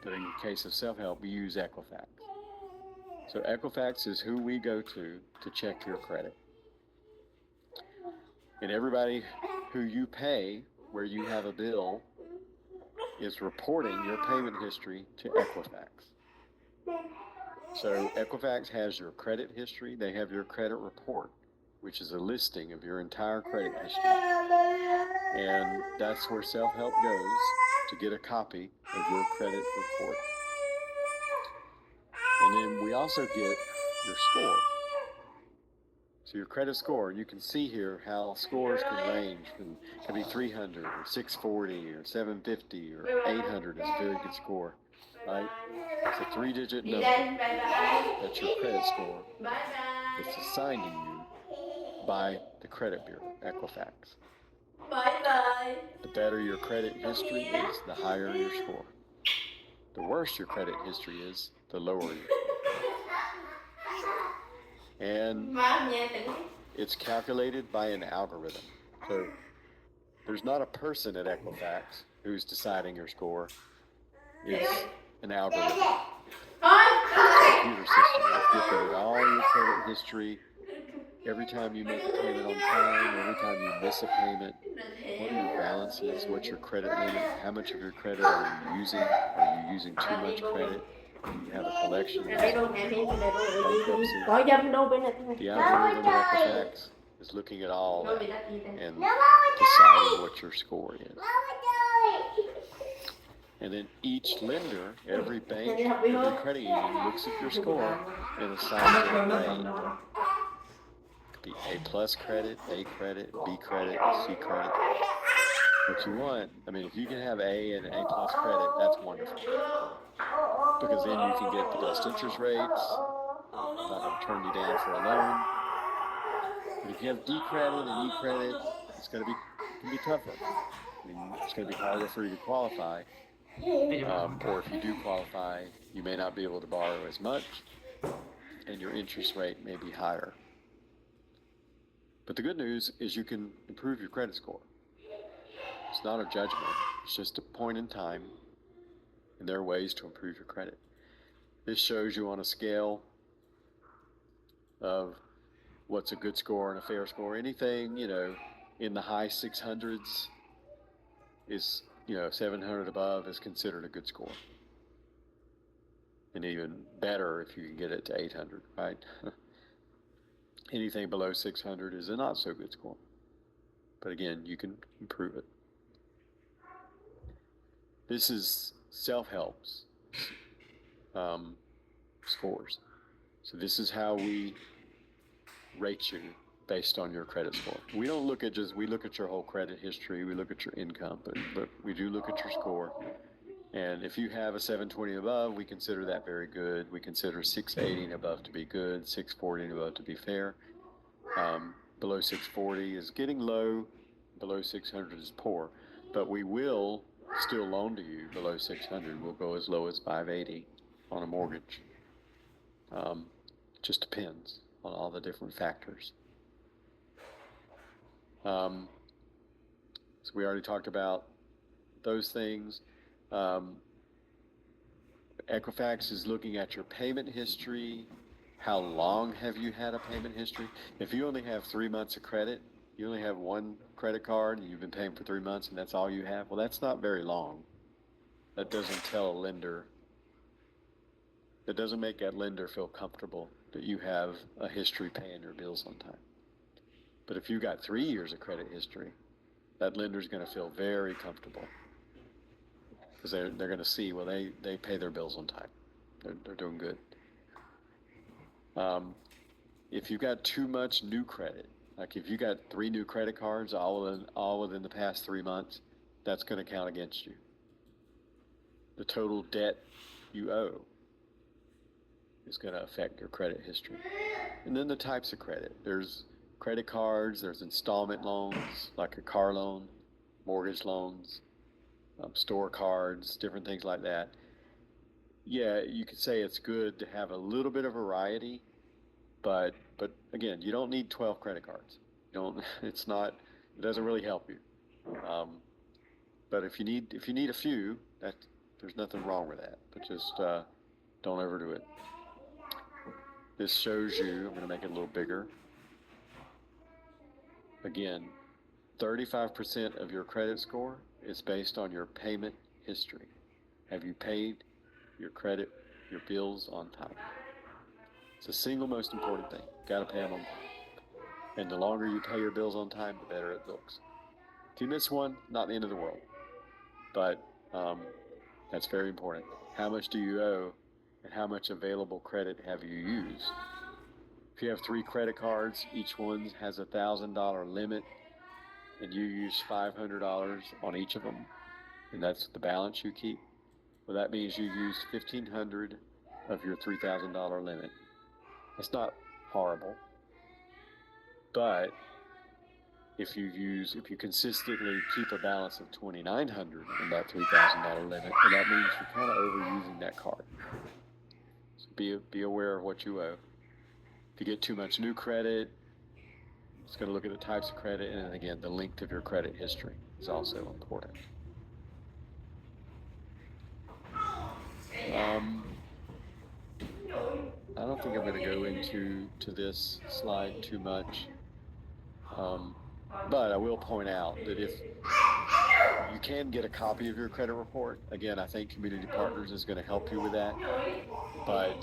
but in the case of self-help, we use Equifax. So Equifax is who we go to check your credit. And everybody who you pay, where you have a bill, is reporting your payment history to Equifax. So Equifax has your credit history. They have your credit report, which is a listing of your entire credit history. And that's where self-help goes to get a copy of your credit report. And then we also get your score. So your credit score, you can see here how scores can range from, can be 300 or 640 or 750 or 800 is a very good score, right? It's a 3-digit number. That's your credit score. It's assigned to you by the credit bureau, Equifax. The better your credit history is, the higher your score. The worse your credit history is, the lower your score. And it's calculated by an algorithm. So there's not a person at Equifax who's deciding your score. It's an algorithm. It's a computer system that's looking at all your credit history. Every time you make a payment on time, every time you miss a payment, what are your balances, what's your credit limit, how much of your credit are you using? Are you using too much credit? Do you have a collection? Bankruptcy? The algorithm at Equifax is looking at all that and deciding what your score is. And then each lender, every bank, every credit union looks at your score and assigns it a grade. It could be A+ credit, A credit, B credit, C credit. What you want, I mean, if you can have A and A+ credit, that's wonderful. Because then you can get the best interest rates, not going to turn you down for a loan. But if you have D credit and E credit, it can be tougher. I mean, it's going to be harder for you to qualify. Or if you do qualify, you may not be able to borrow as much, and your interest rate may be higher. But the good news is you can improve your credit score. It's not a judgment. It's just a point in time, and there are ways to improve your credit. This shows you on a scale of what's a good score and a fair score. Anything, in the high 600s is, 700 above is considered a good score. And even better if you can get it to 800, right? Anything below 600 is a not so good score. But again, you can improve it. This is self-help's scores. So this is how we rate you based on your credit score. We don't look at we look at your whole credit history, we look at your income, but we do look at your score. And if you have a 720 above, we consider that very good. We consider 680 and above to be good, 640 and above to be fair. Below 640 is getting low, below 600 is poor. But we will still loan to you below 600. We'll go as low as 580 on a mortgage. Just depends on all the different factors. So we already talked about those things. Equifax is looking at your payment history. How long have you had a payment history? If you only have 3 months of credit, you only have one credit card and you've been paying for 3 months and that's all you have, well, that's not very long. That doesn't tell a lender, that doesn't make that lender feel comfortable that you have a history paying your bills on time. But if you've got 3 years of credit history, that lender's going to feel very comfortable because they're going to see, well, they pay their bills on time. They're doing good. If you've got too much new credit, like if you got 3 new credit cards all within the past 3 months, that's going to count against you. The total debt you owe is going to affect your credit history. And then the types of credit. There's credit cards, there's installment loans, like a car loan, mortgage loans, store cards, different things like that. Yeah, you could say it's good to have a little bit of variety, but again, you don't need 12 credit cards. It doesn't really help you. But if you need a few, There's nothing wrong with that, but just don't overdo it. This shows you, I'm going to make it a little bigger. Again, 35% of your credit score is based on your payment history. Have you paid your bills on time? It's the single most important thing. Got to pay them on time. And the longer you pay your bills on time, the better it looks. If you miss one, not the end of the world. But that's very important. How much do you owe, and how much available credit have you used? If you have 3 credit cards, each one has a $1,000 limit, and you use $500 on each of them, and that's the balance you keep, well, that means you used $1,500 of your $3,000 limit. It's not horrible, but if you consistently keep a balance of $2,900 in that $3,000 limit, and that means you're kind of overusing that card. So be aware of what you owe. If you get too much new credit, it's going to look at the types of credit, and then again, the length of your credit history is also important. I don't think I'm going to go into this slide too much, but I will point out that if you can get a copy of your credit report, again, I think Community Partners is going to help you with that, but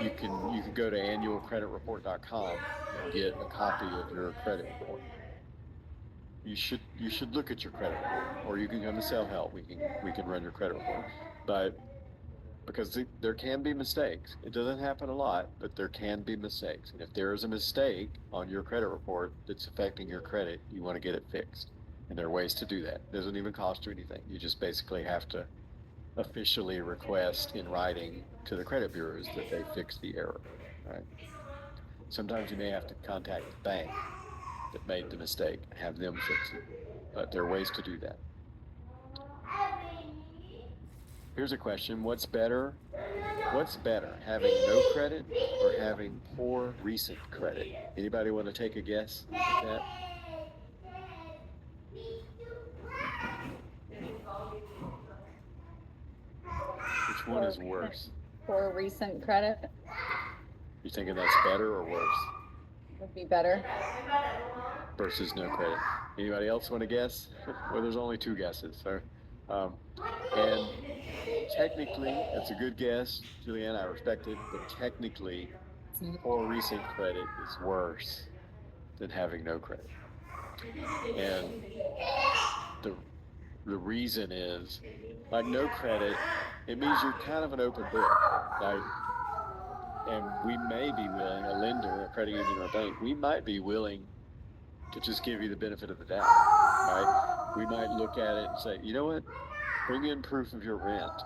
you can go to annualcreditreport.com and get a copy of your credit report. You should look at your credit report, or you can come to Self Help. We can run your credit report, but because there can be mistakes. It doesn't happen a lot, but there can be mistakes. And if there is a mistake on your credit report that's affecting your credit, you want to get it fixed. And there are ways to do that. It doesn't even cost you anything. You just basically have to officially request in writing to the credit bureaus that they fix the error, right? Sometimes you may have to contact the bank that made the mistake and have them fix it. But there are ways to do that. Here's a question. What's better, having no credit or having poor recent credit? Anybody want to take a guess at that? Which one is worse? Poor recent credit. You thinking that's better or worse? Would be better. Versus no credit. Anybody else want to guess? Well, there's only 2 guesses. So, and technically, it's a good guess, Julianne. I respect it, but technically, poor recent credit is worse than having no credit. And the reason is, like no credit, it means you're kind of an open book. Like, and we may be willing, a lender, a credit union, or a bank, we might be willing to just give you the benefit of the doubt, right? We might look at it and say, you know what, bring in proof of your rent,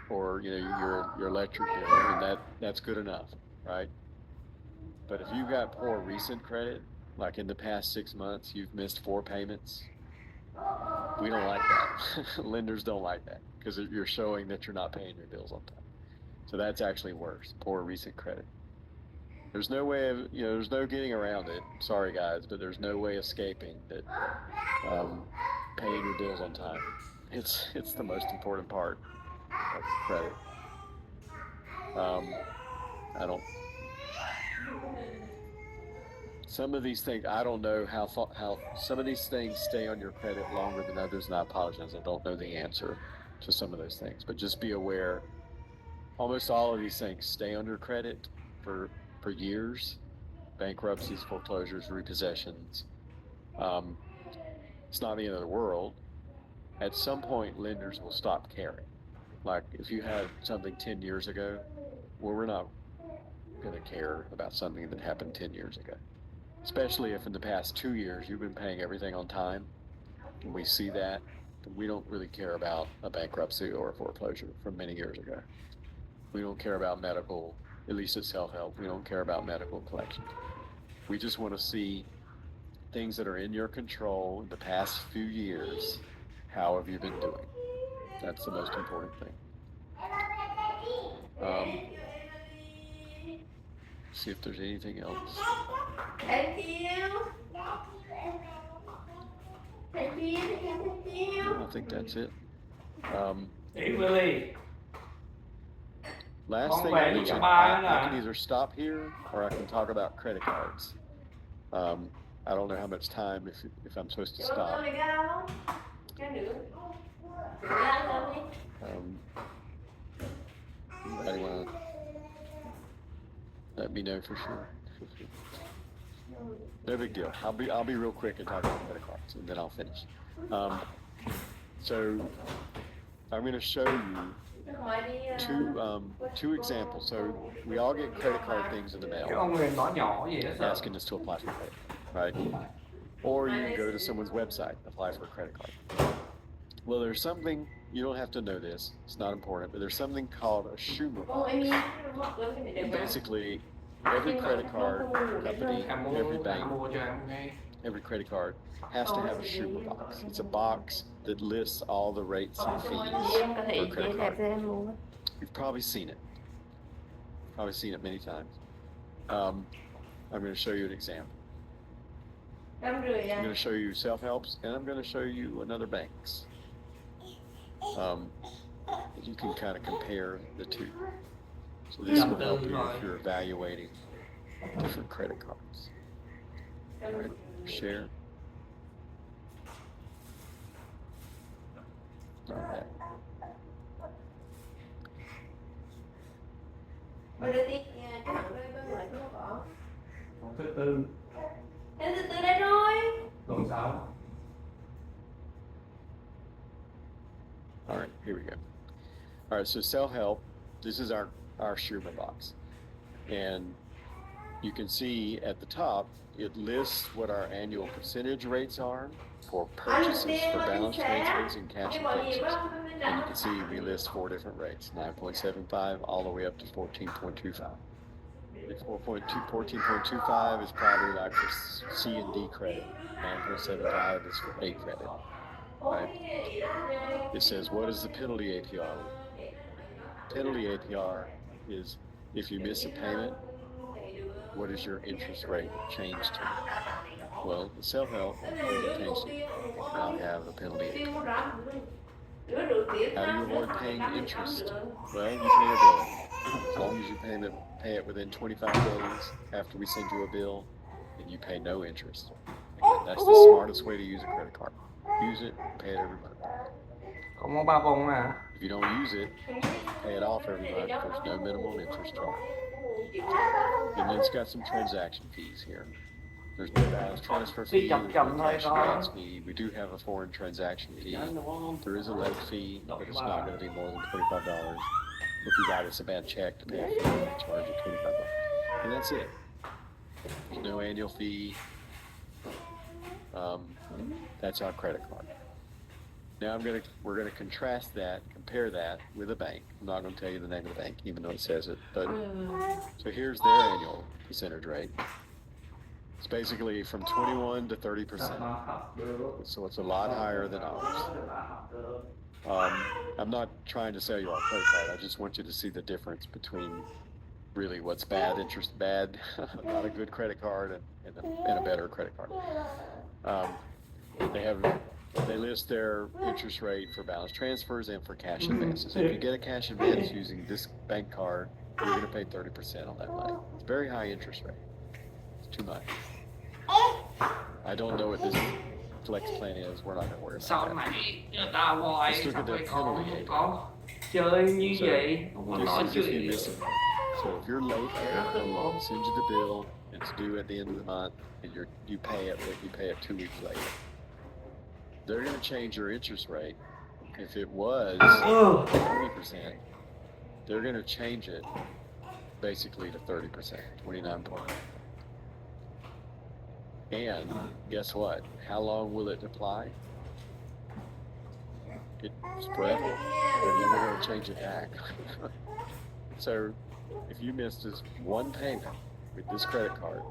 or your electric bill, and that's good enough, right? But if you've got poor recent credit, like in the past 6 months, you've missed 4 payments, we don't like that. Lenders don't like that because you're showing that you're not paying your bills on time. So that's actually worse, poor recent credit. There's no way of, there's no getting around it. Sorry guys, but there's no way escaping that paying your bills on time. It's the most important part of credit. Some of these things, I don't know how some of these things stay on your credit longer than others, and I apologize, I don't know the answer to some of those things. But just be aware, almost all of these things stay on your credit for years. Bankruptcies, foreclosures, repossessions. It's not the end of the world. At some point, lenders will stop caring. Like if you had something 10 years ago, well, we're not going to care about something that happened 10 years ago. Especially if in the past 2 years you've been paying everything on time, and we see that, then we don't really care about a bankruptcy or a foreclosure from many years ago. We don't care about medical, at least at self-help, we don't care about medical collections. We just want to see things that are in your control in the past few years. How have you been doing? That's the most important thing. See if there's anything else. I think that's it. Last thing I mentioned, I can either stop here or I can talk about credit cards. I don't know how much time if I'm supposed to stop. Anybody want to let me know for sure? No big deal. I'll be real quick and talk about credit cards, and then I'll finish. So I'm going to show you two examples. So we all get credit card things in the mail asking us to apply for credit, right? Or you can go to someone's website, apply for a credit card. Well, there's something, you don't have to know this, it's not important, but there's something called a Schumer box. Basically, every credit card company, every bank, every credit card has to have a Schumer box. It's a box that lists all the rates and fees for a credit card. You've probably seen it. Many times. I'm going to show you an example. I'm going to show you self-helps, and I'm going to show you another bank's. You can kind of compare the two. So this will help you if you're evaluating different credit cards. All right, share. All right. All right, here we go. All right, so self-help, this is our Schumer box. And you can see at the top, it lists what our annual percentage rates are for purchases, for balance transfers and cash advances. And you can see we list 4 different rates, 9.75 all the way up to 14.25. 14.25 is probably like for C and D credit. 9.75 is for A credit. Right? It says, what is the penalty APR? Penalty APR is if you miss a payment, what is your interest rate changed to? Well, the self-help changed it. Now have a penalty APR. How do you avoid paying interest? Well, you pay a bill. As long as you pay it within 25 days after we send you a bill, then you pay no interest. Again, that's the smartest way to use a credit card. Use it, pay it every month. If you don't use it, pay it off every month. There's no minimum interest charge. And then it's got some transaction fees here. There's no balance transfer fee, there's no cash advance fee. We do have a foreign transaction fee. There is a late fee, but it's not going to be more than $25. If you write us a bad check to pay a fee, we charge you $25. And that's it. There's no annual fee. That's our credit card. Now we're gonna contrast that, compare that with a bank. I'm not gonna tell you the name of the bank, even though it says it. But so here's their annual percentage rate. It's basically from 21 to 30%. So it's a lot higher than ours. I'm not trying to sell you our credit card. I just want you to see the difference between really what's bad interest, bad, not a good credit card, and a better credit card. They list their interest rate for balance transfers and for cash advances. If you get a cash advance using this bank card, you're going to pay 30% on that money. It's a very high interest rate. It's too much. I don't know what this flex plan is. We're not going to worry about that. Let's look at the penalty APR. So this is if you miss it. So if you're late, they'll send you the bill. It's due at the end of the month, and you pay it 2 weeks later. They're going to change your interest rate. If it was 20%, they're going to change it basically to 30%, 29.9. And guess what? How long will it apply? It's forever. They're never going to change it back. So if you missed this one payment with this credit card,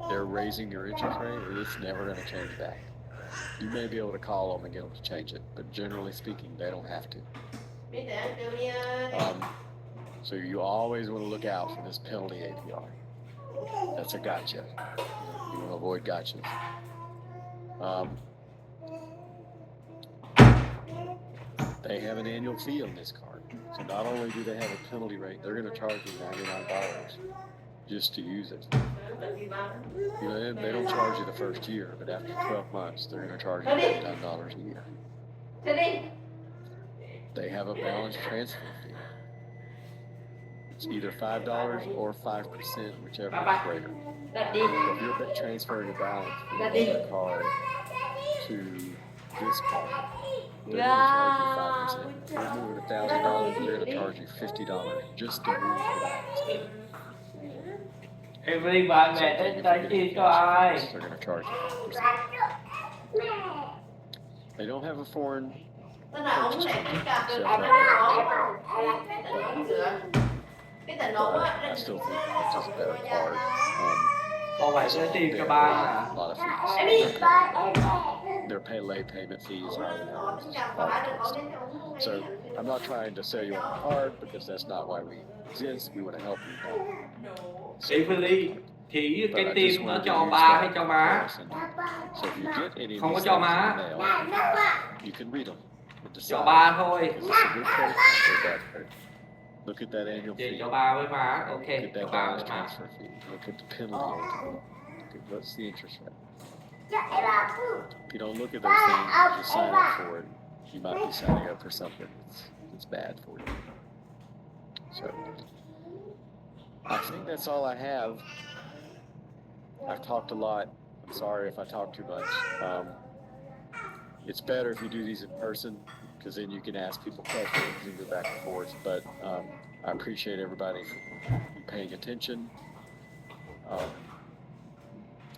they're raising your interest rate, and it's never going to change back. You may be able to call them and get them to change it, but generally speaking, they don't have to. So you always want to look out for this penalty APR. That's a gotcha. You want to avoid gotchas. they have an annual fee on this card. So not only do they have a penalty rate, they're going to charge you $99 just to use it. You know, they don't charge you the first year, but after 12 months, they're going to charge you $99 a year. They have a balance transfer fee. It's either $5 or 5%, whichever is greater. So if you're transferring a balance from another card to this card, they're going to charge you 5%. If you're moving $1,000, they're going to charge you $50 just to move the balance. Em đi bà mẹ Same đến thing if tay you're chi getting cho cash ai? advance, they're going to charge you 5%. They don't have a foreign purchase fee. But I still think it's just a better card. Còn phải sẽ tìm They cho have ba a hả? lot of fees. Their late payment fee is higher than ours. So I'm not trying to sell you on a card because that's not why we exist. We want to help you. Emily thì But cái I just tim nó wanted to cho use ba hay that cho má? comparison. So if you get any of Không có these cho things in má. the mail, you can read them and Cho decide ba thôi. is this a good credit or a bad credit. Look at that annual Chỉ fee. cho ba với má. Ok, Look at cho that ba balance với má. transfer fee. Look at the penalty on top. Look at what's the interest rate. If you don't look at those things, you just sign up for it. You might be signing up for something that's bad for you. So I think that's all I have. I've talked a lot. I'm sorry if I talk too much. It's better if you do these in person because then you can ask people questions and go back and forth. But I appreciate everybody for paying attention.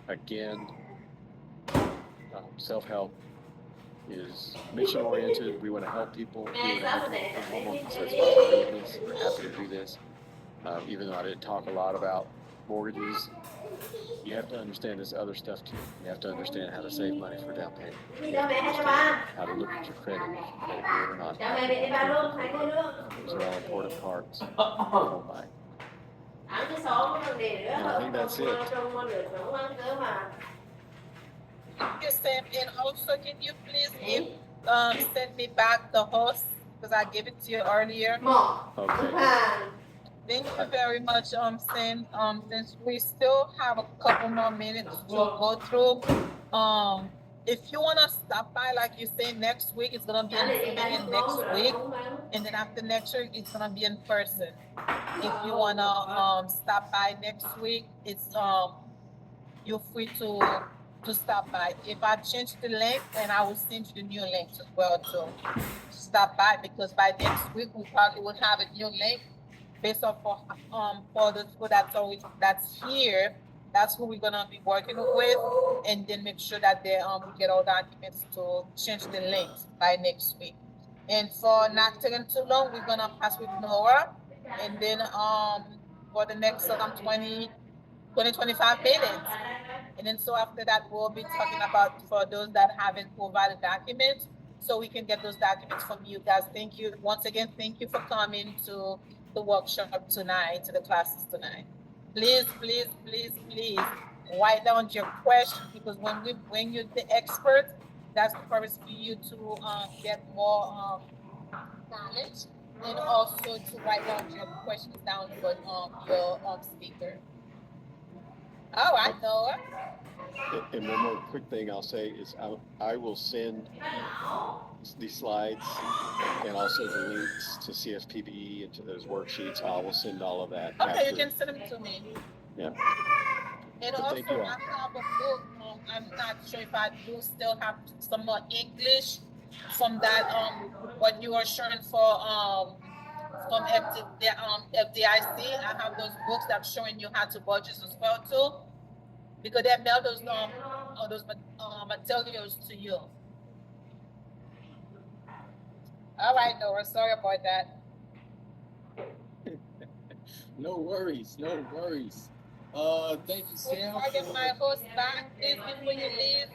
Again, self-help is mission-oriented. We want to help people. We want to help homeowners. That's why we're doing this. We're happy to do this. Even though I didn't talk a lot about mortgages, you have to understand this other stuff too. You have to understand how to save money for down payment. You have to understand how to look at your credit, if your credit good or not. Those are all important parts of home buying. And I think that's it. Thank you, Sam. And also, can you please send me back the host because I gave it to you earlier. Okay. Thank you very much, Sam. Since we still have a couple more minutes to go through, if you wanna stop by, like you say, next week it's gonna be in next week, and then after next week it's gonna be in person. If you wanna stop by next week, it's you're free to stop by. If I change the link, then I will send you the new link as well to stop by, because by next week we probably will have a new link based off for the people that's here. That's who we're gonna be working with, and then make sure that they we get all documents to change the links by next week. And for not taking too long, we're gonna pass with Nora, and then for the next 25 minutes. And then so after that, we'll be talking about for those that haven't provided documents, so we can get those documents from you guys. Thank you once again. Thank you for coming to the workshop tonight, to the classes tonight. Please, please, please, please write down your questions, because when we bring you the experts, that's the purpose for you to get more knowledge, and also to write down your questions down for your speaker. All right, Noah. And one more quick thing I'll say is I will send these slides and also the links to CSPBE and to those worksheets. I will send all of that. Okay, after. you can send them to me. Yeah. And But also, thank you all. I have a book. I'm not sure if I do still have some more English from that what you are sharing for from FDIC. I have those books that showing you how to budget as well too, because they mail those materials to you. All right, Nora. Sorry about that. No worries, no worries. Thank you, Sam. Before I get my host back, please, before you leave,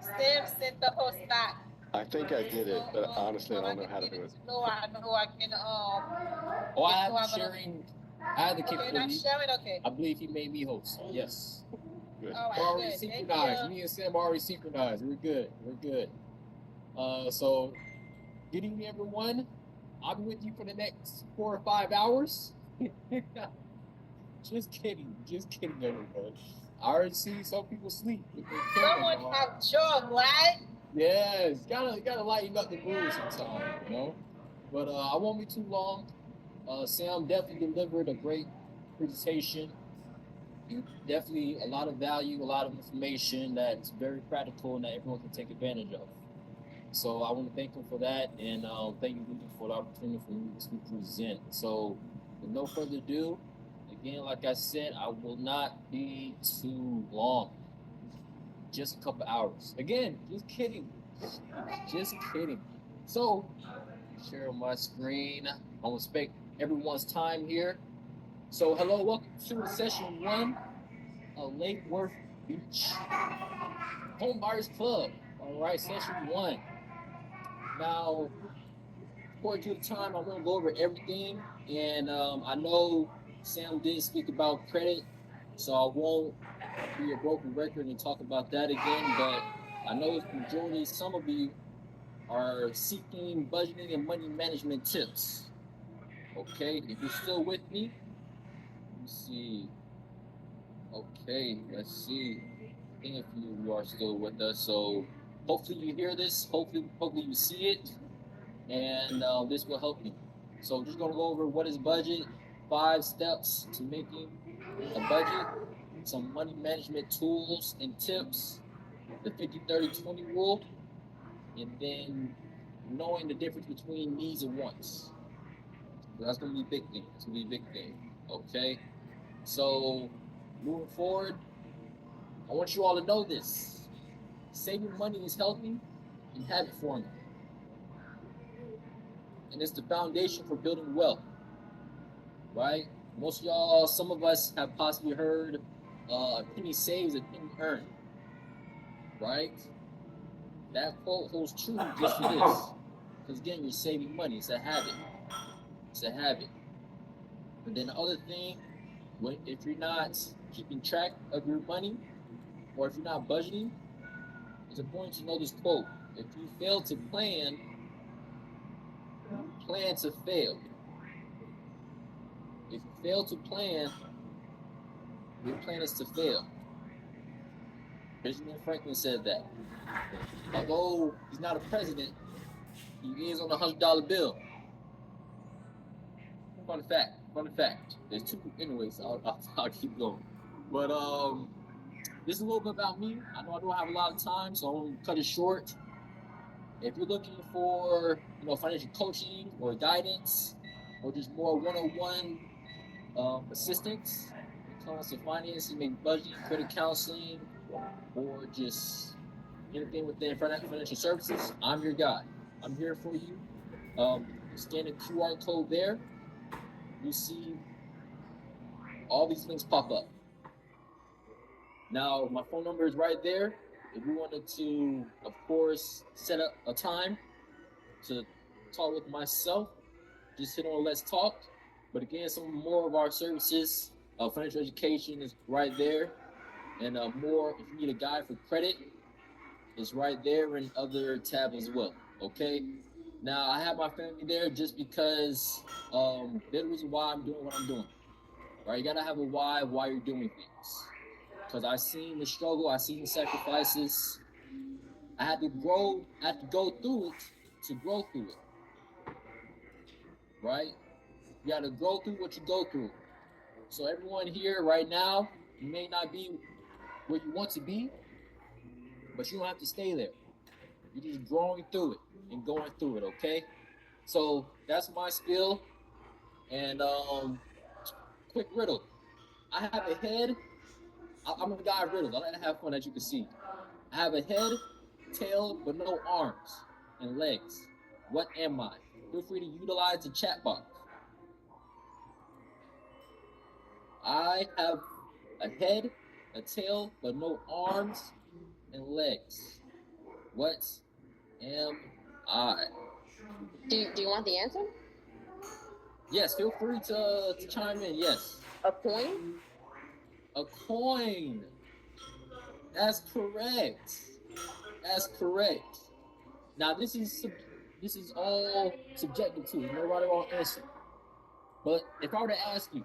Sam sent the host back. I think I did it, but honestly, I don't know how to do it. No, I know I can. Oh, I have sharing. I had the Okay, not capability. sharing. Okay. I believe he made me host. Yes. Good. All We're right. already Good. Thank synchronized. you. Me and Sam are already synchronized. We're good. We're good. So Good evening, everyone. I'll be with you for the next 4 or 5 hours. Just kidding, everyone. I already see some people sleep with their cameras Someone on. have joy, right? Yes, gotta lighten up the mood sometime, you know. But I won't be too long. Sam definitely delivered a great presentation. Definitely a lot of value, a lot of information that's very practical and that everyone can take advantage of. So I want to thank him for that, and thank you, Rudy, for the opportunity for me to present. So, with no further ado, again, like I said, I will not be too long. Just a couple hours. Again, just kidding. Just kidding. So, share my screen. I want to respect everyone's time here. So, hello, welcome to session 1 of Lake Worth Beach Home Buyers Club. All right, session 1. Now, according to the time, I want to go over everything, and I know Sam did speak about credit, so I won't be a broken record and talk about that again. But I know the majority, some of you, are seeking budgeting and money management tips. Okay, if you're still with me, let me see. Okay, let's see. I think if you are still with us, so hopefully you hear this. Hopefully you see it, and this will help you. So just gonna go over what is budget, 5 steps to making a budget, some money management tools and tips, the 50-30-20 rule, and then knowing the difference between needs and wants. So that's gonna be a big thing. That's gonna be a big thing. Okay. So moving forward, I want you all to know this. Saving money is healthy and habit forming. And it's the foundation for building wealth. Right? Most of y'all, some of us have possibly heard a penny saves, a penny earned. Right? That quote holds true just for this. Because again, you're saving money. It's a habit. It's a habit. But then the other thing, if you're not keeping track of your money, or if you're not budgeting, it's important to know this quote. If you fail to plan, you plan to fail. If you fail to plan, your plan is to fail. Benjamin Franklin said that. Although he's not a president, he is on a $100 bill. Fun fact. There's two. Anyways, I'll keep going. But this is a little bit about me. I know I don't have a lot of time, so I'm gonna cut it short. If you're looking for financial coaching or guidance, or just more one-on-one assistance when it comes to finance, maybe budgeting, credit counseling, or just anything within financial services, I'm your guy. I'm here for you. Scan the QR code there. You see all these links pop up. Now, my phone number is right there. If you wanted to, of course, set up a time to talk with myself, just hit on Let's Talk. But again, some more of our services, financial education is right there. And more, if you need a guide for credit, is right there and other tabs as well. Okay? Now, I have my family there just because they're the reason why I'm doing what I'm doing. Right? You got to have a why you're doing things. Because I seen the struggle, I seen the sacrifices. I had to go through it to grow through it. Right? You got to go through what you go through. So everyone here right now, you may not be where you want to be, but you don't have to stay there. You're just growing through it and going through it, okay? So that's my spiel. And quick riddle. I have a head. I'm a guy of riddles. I like to have fun, as you can see. I have a head, tail, but no arms and legs. What am I? Feel free to utilize the chat box. I have a head, a tail, but no arms and legs. What am I? Do you want the answer? Yes, feel free to chime in. Yes. A coin? A coin. That's correct. That's correct. Now this is this is all subjective too. There's no right or wrong answer. But if I were to ask you,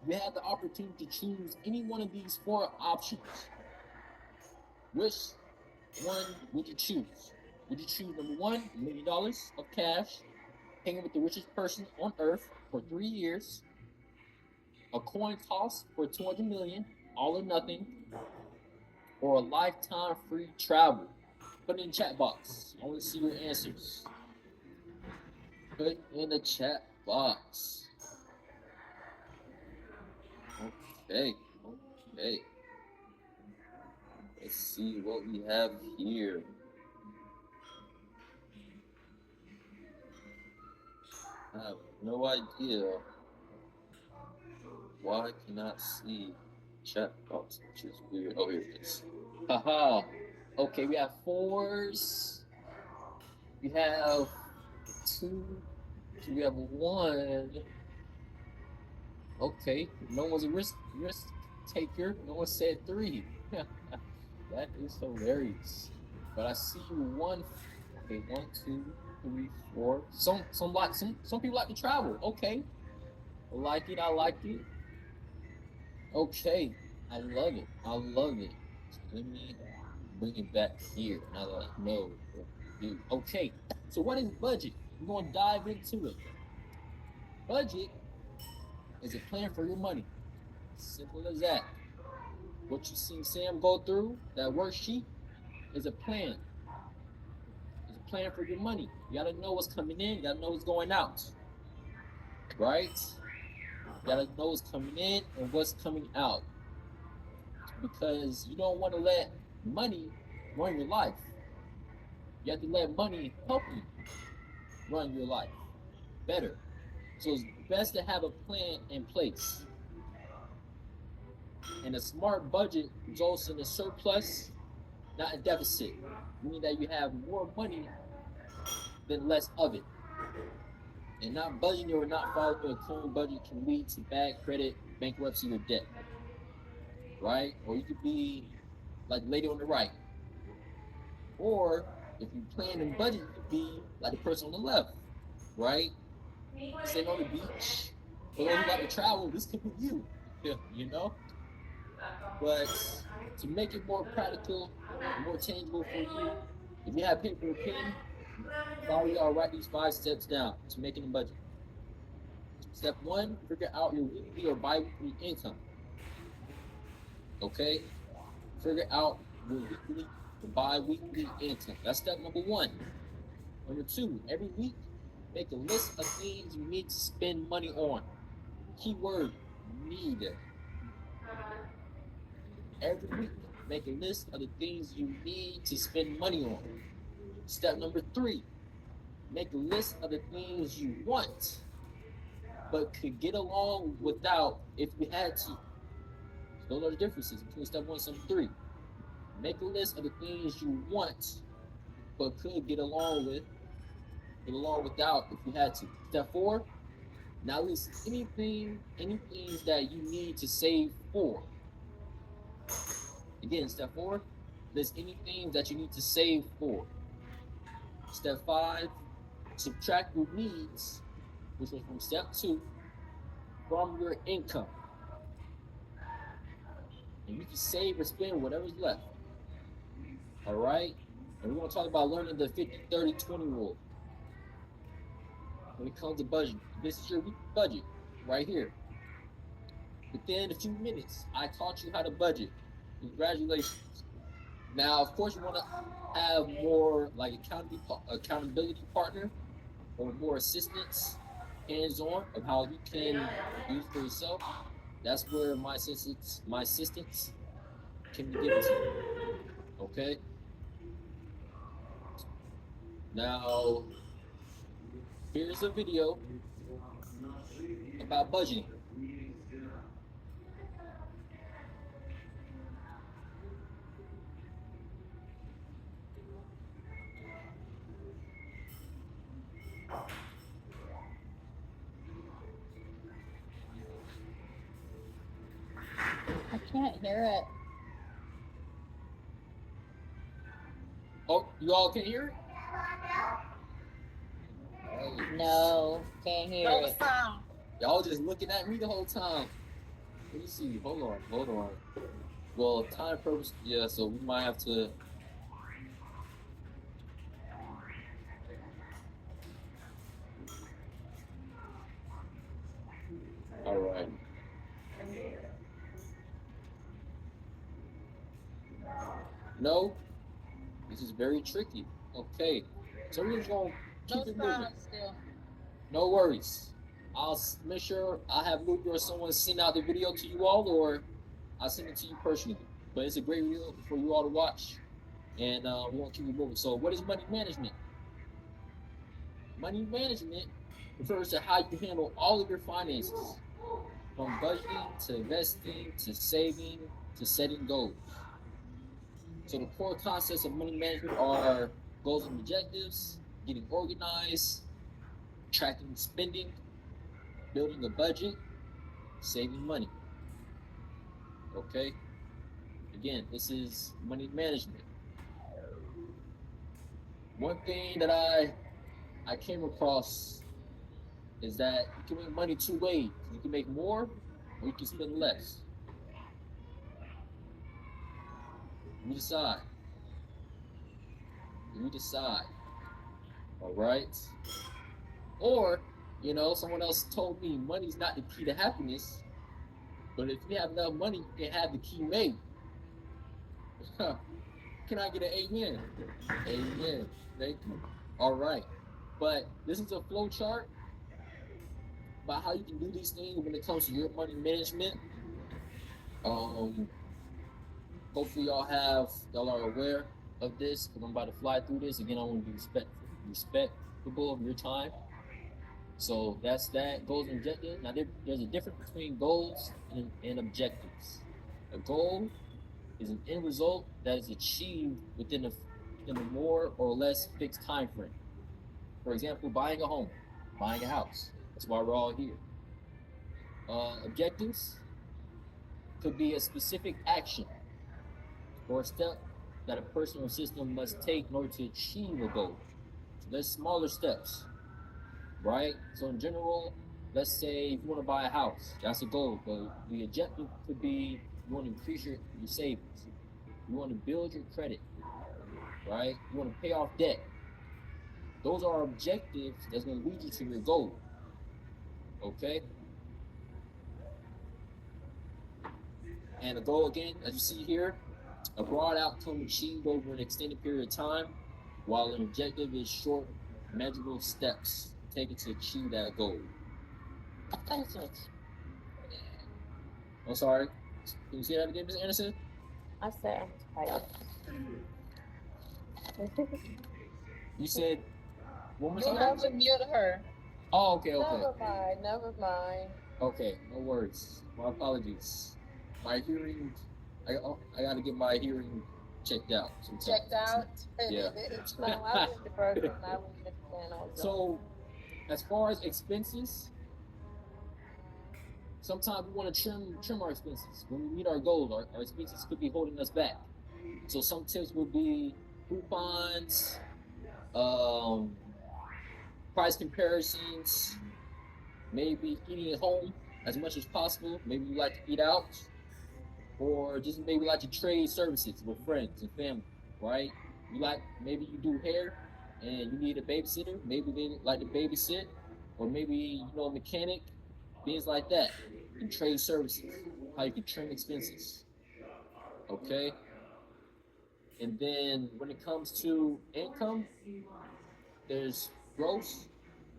you had the opportunity to choose any one of these 4 options, which one would you choose? Would you choose number 1, $1 million of cash, hanging with the richest person on earth for 3 years, a coin toss for 200 million, all or nothing, or a lifetime free travel? Put it in the chat box. I want to see your answers. Put in the chat box. Okay. Let's see what we have here. I have no idea why I cannot see chat box, which is weird. Oh, here it is. Haha. Okay, we have 4s. We have 2. We have 1. Okay, no one's a risk taker. No one said 3. That is hilarious. But I see 1. Okay, 1, 2, 3, 4. Some people like to travel. Okay, I like it. Okay, I love it. So let me bring it back here now that I know what to do. Okay, so what is budget? We're going to dive into it. Budget is a plan for your money. Simple as that. What you seen Sam go through, that worksheet, is a plan. It's a plan for your money. You gotta know what's coming in, you gotta know what's going out. Right? You gotta know what's coming in and what's coming out. Because you don't want to let money run your life. You have to let money help you run your life better. So it's best to have a plan in place. And a smart budget results in a surplus, not a deficit, meaning that you have more money than less of it. And not budgeting or not following a current budget can lead to bad credit, bankruptcy, or debt. Right? Or you could be like the lady on the right. Or if you plan and budget, you could be like the person on the left. Right? Sitting on the beach. For those who like to travel, this could be you. You know? But to make it more practical, more tangible for you, if you have paper and pen, probably I'll write these 5 steps down to making a budget. Step 1, figure out your weekly or bi-weekly income. Okay? Figure out your weekly or bi-weekly income. That's step number 1. Number 2, every week, make a list of things you need to spend money on. Keyword, need. Every week, make a list of the things you need to spend money on. Step number 3, make a list of the things you want, but could get along without if you had to. Those are the differences between step 1 and step 3. Make a list of the things you want, but could get along without if you had to. Step 4, now list any things that you need to save for. Again, step 4, list anything that you need to save for. Step 5, subtract your needs, which was from step 2, from your income. And you can save or spend whatever's left. All right? And we're going to talk about learning the 50-30-20 rule. When it comes to budgeting, this is your weekly budget right here. Within a few minutes, I taught you how to budget. Congratulations. Now, of course, you want to have more like accountability partner or more assistance, hands-on of how you can use for yourself. That's where my assistance can be given to you. Okay. Now, here's a video about budgeting. I can't hear it. Oh, you all can hear it? No, can't hear No it. sound. Y'all just looking at me the whole time. Let me see. Hold on. Well, time purpose, yeah, so we might have to. All right. No, this is very tricky. Okay. So we're just going to No keep it moving. sound still. No worries. I'll make sure I have Luke or someone send out the video to you all, or I'll send it to you personally. But it's a great video for you all to watch. And we want to keep it moving. So, what is money management? Money management refers to how you handle all of your finances, from budgeting to investing to saving to setting goals. So, the core concepts of money management are goals and objectives, getting organized, tracking spending, building a budget, saving money. Okay? Again, this is money management. One thing that I came across is that you can make money two ways. You can make more or you can spend less. You decide. You decide. All right? Or, someone else told me money's not the key to happiness, but if you have enough money, you can have the key made. Can I get an amen? Amen. Thank you. All right. But this is a flow chart about how you can do these things when it comes to your money management. Hopefully y'all are aware of this because I'm about to fly through this. Again, I want to be respectful of your time. So that's that. Goals and objectives. Now there's a difference between goals and objectives. A goal is an end result that is achieved within a more or less fixed time frame. For example, buying a home, buying a house. That's why we're all here. Objectives could be a specific action or a step that a person or system must take in order to achieve a goal. So there's smaller steps, right? So in general, let's say if you want to buy a house, that's a goal. But the objective could be you want to increase your savings. You want to build your credit, right? You want to pay off debt. Those are objectives that's going to lead you to your goal. Okay? And the goal, again, as you see here, a broad outcome achieved over an extended period of time, while an objective is short, measurable steps taken to achieve that goal. I'm sorry. Can you say that again, Ms. Anderson? I said I'm tired. You said one more You time? have to mute her. Oh, okay. Never mind. Okay, no worries. My apologies. My hearing, I got to get my hearing checked out sometimes. Checked out. Yeah. No, I was the person. I was just saying also. So, as far as expenses, sometimes we want to trim our expenses. When we meet our goals, our expenses could be holding us back. So some tips would be coupons, price comparisons, maybe eating at home as much as possible. Maybe you like to eat out, or just maybe like to trade services with friends and family, right? Maybe you do hair and you need a babysitter. Maybe they like to babysit, or maybe a mechanic, things like that. And trade services, how you can trim expenses. Okay. And then when it comes to income, there's gross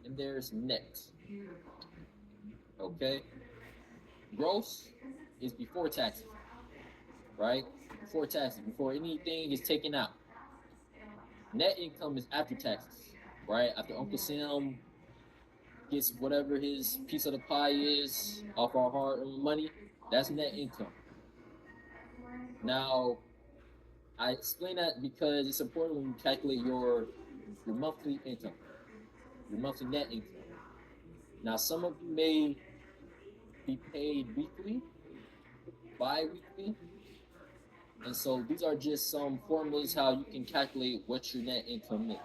and there's net. Okay? Gross is before taxes, right? Before taxes, before anything is taken out. Net income is after taxes, right? After Uncle Sam gets whatever his piece of the pie is off our hard-earned money, that's net income. Now, I explain that because it's important when you calculate your monthly income, your monthly net income. Now, some of you may be paid weekly, bi-weekly, and so these are just some formulas how you can calculate what your net income is.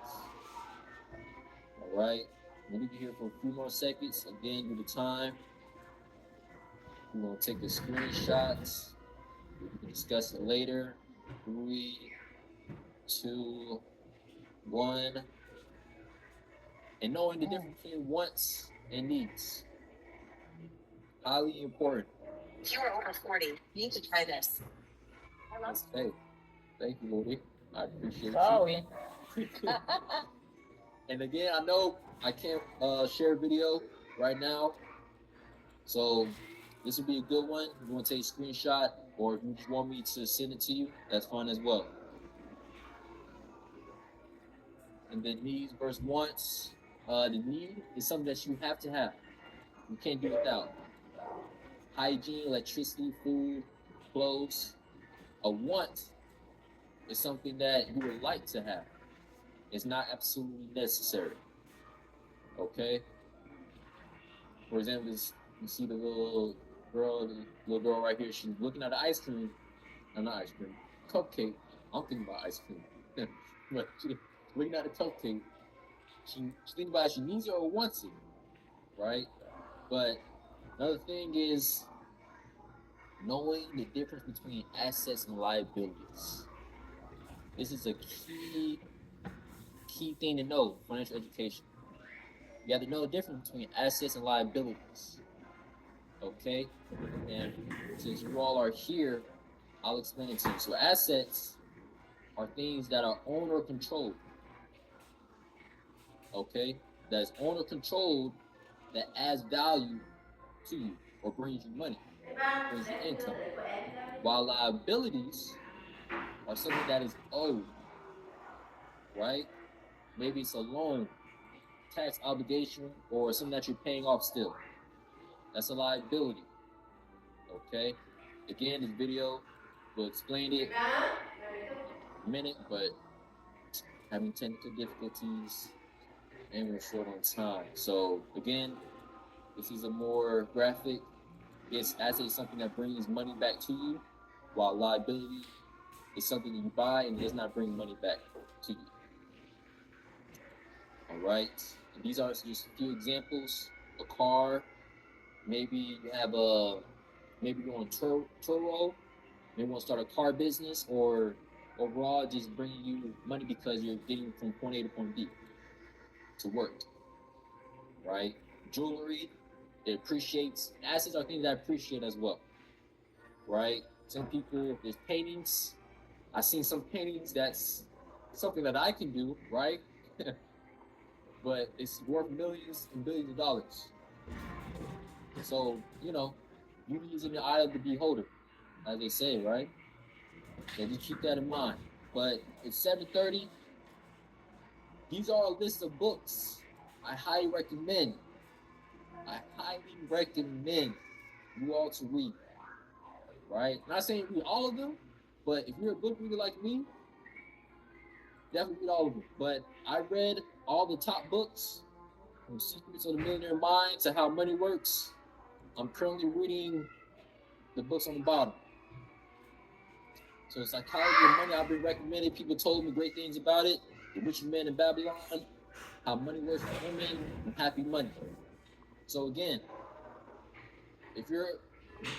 All right. We'll leave you here for a few more seconds. Again, due to time, we're gonna take the screenshots. We can discuss it later. 3, 2, 1. And knowing the difference between wants and needs. Highly important. You are over 40. You need to try this. Okay. Thank you, Lodi. I appreciate Sorry. you. And again, I know I can't share a video right now. So this would be a good one. If you want to take a screenshot or if you just want me to send it to you, that's fine as well. And then needs versus wants. The need is something that you have to have. You can't do without. Hygiene, electricity, food, clothes. A want is something that you would like to have. It's not absolutely necessary. Okay? For example, you see the little girl right here. She's looking at the ice cream. No, not ice cream. Cupcake. I'm thinking about ice cream. But she's looking at the cupcake. She's thinking about if she needs it or wants it. Right? But another thing is knowing the difference between assets and liabilities. This is a key thing to know, financial education. You have to know the difference between assets and liabilities. Okay? And since you all are here, I'll explain it to you. So assets are things that are owned or controlled. Okay? That's owned or controlled that adds value to you or brings you money, brings you income. While liabilities are something that is owed, right? Maybe it's a loan, tax obligation, or something that you're paying off still. That's a liability. Okay? Again, this video will explain it in a minute, but having technical difficulties and we're short on time. So again, this is a more graphic. It's asset is something that brings money back to you, while liability is something that you buy and it does not bring money back to you. All right. And these are just a few examples. A car. Maybe you have maybe you're on Turo. Maybe you want to start a car business, or overall just bringing you money because you're getting from point A to point B to work. Right? Jewelry, it appreciates. Assets are things that appreciate as well. Right? Some people, there's paintings. I've seen some paintings that's something that I can do, right? But it's worth millions and billions of dollars. So, beauty is in the eye of the beholder, as they say, right? So just keep that in mind. But it's 7:30. These are a list of books I highly recommend. You all to read. Right? Not saying read all of them, but if you're a book reader like me, definitely read all of them. But I read all the top books, from Secrets of the Millionaire Mind to How Money Works. I'm currently reading the books on the bottom. So Psychology of Money, I've been recommended. People told me great things about it. The Rich Man in Babylon, How Money Works for Women, and Happy Money. So again, if you're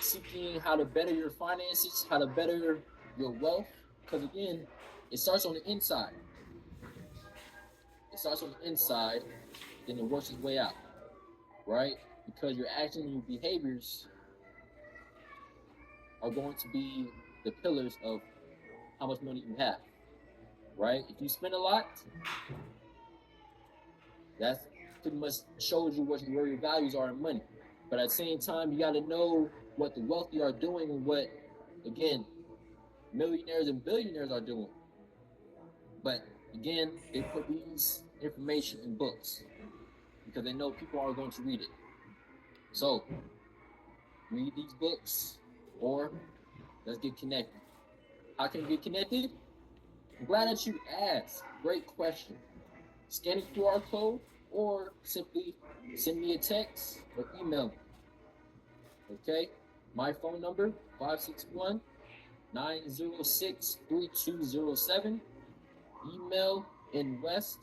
seeking how to better your finances, how to better your wealth, because again, it starts on the inside. It starts on the inside, then it works its way out, right? Because your actions and your behaviors are going to be the pillars of how much money you have, right? If you spend a lot, that pretty much shows you where your values are in money. But at the same time, you got to know what the wealthy are doing and what, again, millionaires and billionaires are doing. But again, they put these information in books because they know people are going to read it. So read these books or let's get connected. How can we get connected? I'm glad that you asked. Great question. Scan a QR code or simply send me a text or email me. Okay? My phone number, 561-906-3207. Email invest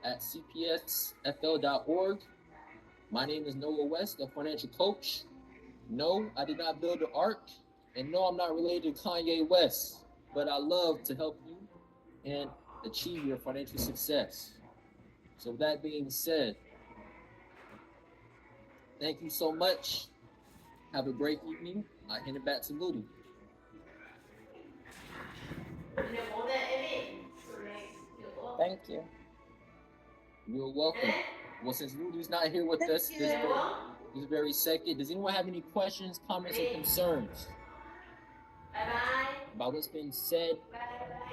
at cpsfl.org. My name is Noah West, a financial coach. No, I did not build the ark, and no, I'm not related to Kanye West, but I love to help you and achieve your financial success. So, with that being said, thank you so much. Have a great evening. I hand it back to Moody. Thank you. You're welcome. Well, since Moody's not here with us this very second, does anyone have any questions, comments, or concerns about what's been said,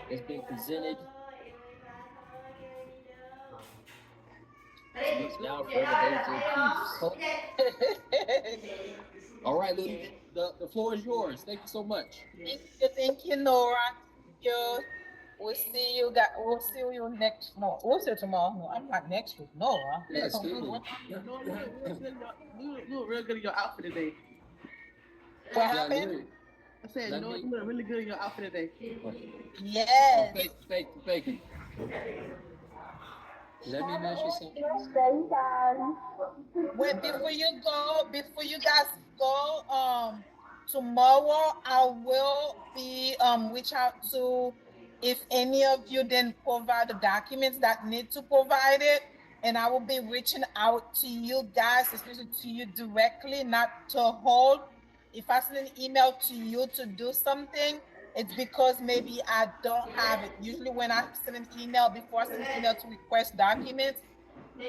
what's been presented? Speaks now, forever holds your peace. All right, Lily, the floor is yours. Thank you so much. Thank you, Nora. Thank you. We'll see you guys. We'll see you next. No, we'll see you tomorrow. No, I'm not next week. Nora. Yeah, excuse me. You look real good in your outfit today. What happened? Lily, I said, you look really good in your outfit today. Yes. Thank you. Let me mention something. Wait, before you guys go, tomorrow I will be reach out to if any of you didn't provide the documents that need to provide it, and I will be reaching out to you guys, especially to you directly, not to hold. If I send an email to you to do something, it's because maybe I don't have it. Usually when I send an email, before I send an email to request documents,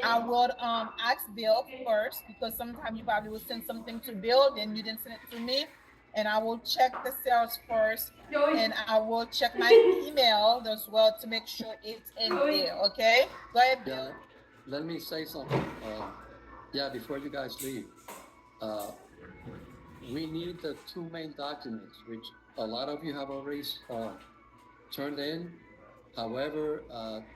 I would ask Bill first, because sometimes you probably will send something to Bill, then you didn't send it to me, and I will check the sales first, and I will check my email as well to make sure it's in there. Okay, go ahead, Bill. Yeah, let me say something. Before you guys leave, we need the two main documents, which a lot of you have already turned in. However,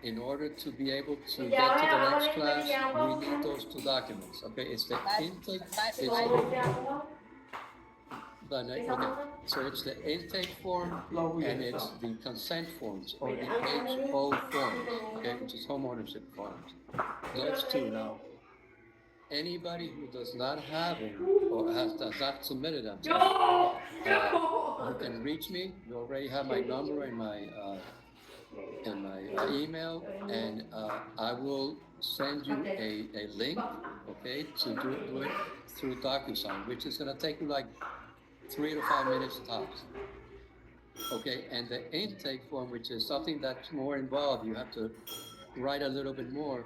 in order to be able to get to the next class, we need those two documents. Okay, it's the intake. So it's the intake form and it's the consent forms, or the HO forms, okay, which is home ownership forms. Those two. Now, anybody who does not have them or does not submitted them, you can reach me. You already have my number in my email, and I will send you a link, okay, to do it through DocuSign, which is going to take you like 3 to 5 minutes tops. Okay, and the intake form, which is something that's more involved, you have to write a little bit more.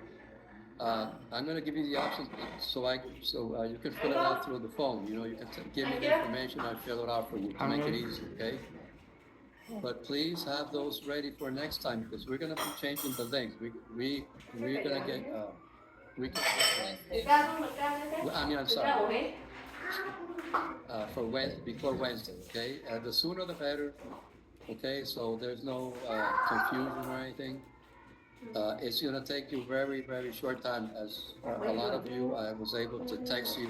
I'm going to give you the option so you can fill it out through the phone. You know, you can give me the information, I fill it out for you to make it easy. Okay. But please have those ready for next time, because we're going to be changing the link. We're going to get I'm sorry. For Wednesday, before Wednesday. Okay. The sooner the better. Okay. So there's no confusion or anything. It's going to take you very, very short time, as a lot of you, I was able to text you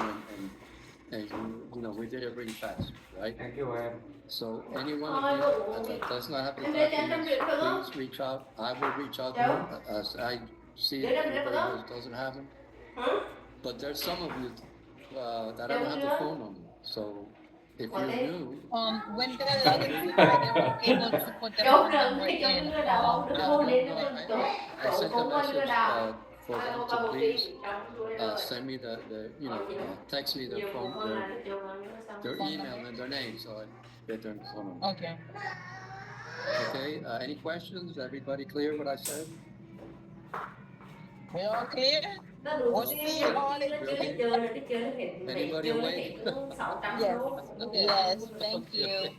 and you know, we did it really fast, right? Thank you, em. So any one of you that does not have the documents, please reach out. I will reach out to you as I see if anybody else doesn't have them. But there's some of you that I don't have the phone number. So if you're new, when they log into that, they were able to put their phone number in. I sent a message for them to please send me the text me their phone, their email and their name, so I get their phone number. Okay. Okay. Any questions? Everybody clear what I said? We all clear? We'll see you all Anybody awake? Yes, thank you.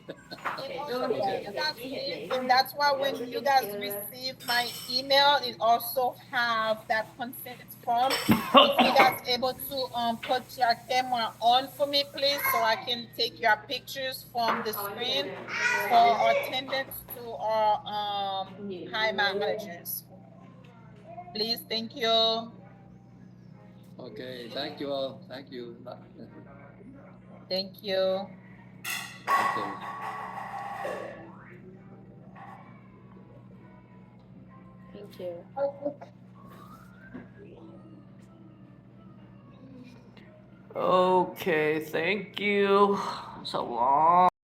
And that's why when you guys receive my email, it also have that consent form. If you guys able to put your camera on for me, please, so I can take your pictures from the screen for attendance to our high managers. Please, thank you. Okay, thank you all. Thank you. Thank you. Okay. Thank you. Okay, thank you. So long.